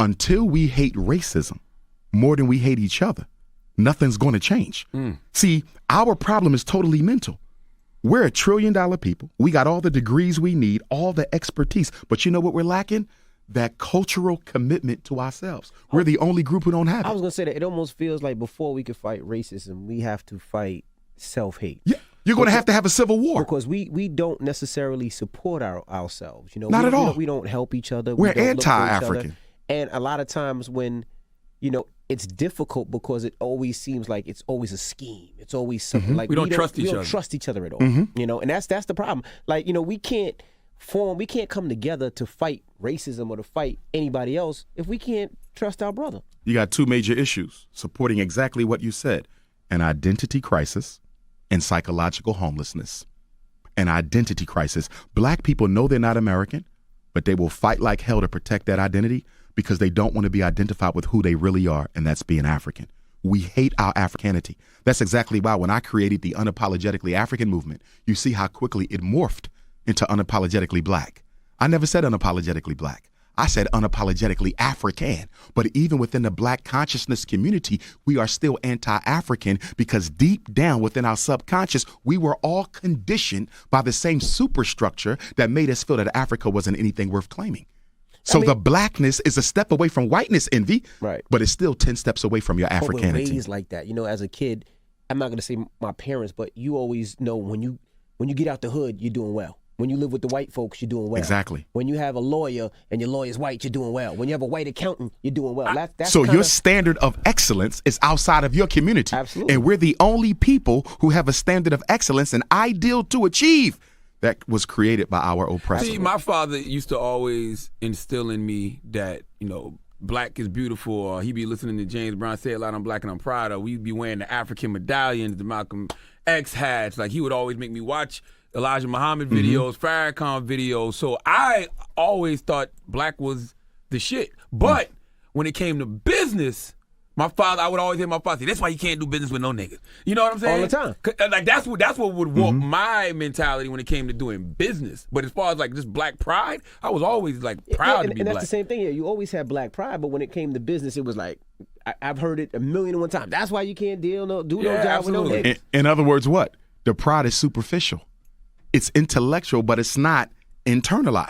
until we hate racism more than we hate each other, nothing's going to change. See, our problem is totally mental. We're $1 trillion people. We got all the degrees we need, all the expertise. But you know what we're lacking? That cultural commitment to ourselves. We're the only group who don't have it. I was going to say that it almost feels like before we can fight racism, we have to fight self-hate. Yeah, you're going to have a civil war. Because we don't necessarily support ourselves. You know, Not at all. We don't help each other. We're we don't anti-African. And a lot of times when, you know, it's difficult because it always seems like it's always a scheme. It's always something like we don't trust each other. We don't trust each other at all. You know, and that's the problem. Like, you know, we can't come together to fight racism or to fight anybody else if we can't trust our brother. You got two major issues supporting exactly what you said: an identity crisis and psychological homelessness. An identity crisis. Black people know they're not American, but they will fight like hell to protect that identity because they don't want to be identified with who they really are, and that's being African. We hate our Africanity. That's exactly why when I created the Unapologetically African movement, you see how quickly it morphed into Unapologetically Black. I never said unapologetically Black. I said unapologetically African. But even within the Black consciousness community, we are still anti-African because deep down within our subconscious, we were all conditioned by the same superstructure that made us feel that Africa wasn't anything worth claiming. So the blackness is a step away from whiteness, Envy, right? But it's still 10 steps away from your Africanity. But we're raised like that. You know, as a kid, I'm not going to say my parents, but you always know when you get out the hood, you're doing well. When you live with the white folks, you're doing well. Exactly. When you have a lawyer and your lawyer's white, you're doing well. When you have a white accountant, you're doing well. That's so your standard of excellence is outside of your community. Absolutely. And we're the only people who have a standard of excellence, an ideal to achieve, that was created by our oppressors. See, my father used to always instill in me that, you know, black is beautiful, or he be listening to James Brown say a lot, I'm black and I'm proud, or we'd be wearing the African medallions, the Malcolm X hats. Like, he would always make me watch Elijah Muhammad videos, Farrakhan videos. So I always thought black was the shit. But when it came to business, I would always hear my father say, that's why you can't do business with no niggas. You know what I'm saying? All the time. Like, that's what would warp my mentality when it came to doing business. But as far as like just black pride, I was always like proud to be and black. That's the same thing. Yeah, you always had black pride, but when it came to business, it was like, I've heard it 1,000,001 times. That's why you can't do no job absolutely. with no niggas. In other words, what? The pride is superficial. It's intellectual, but it's not internalized.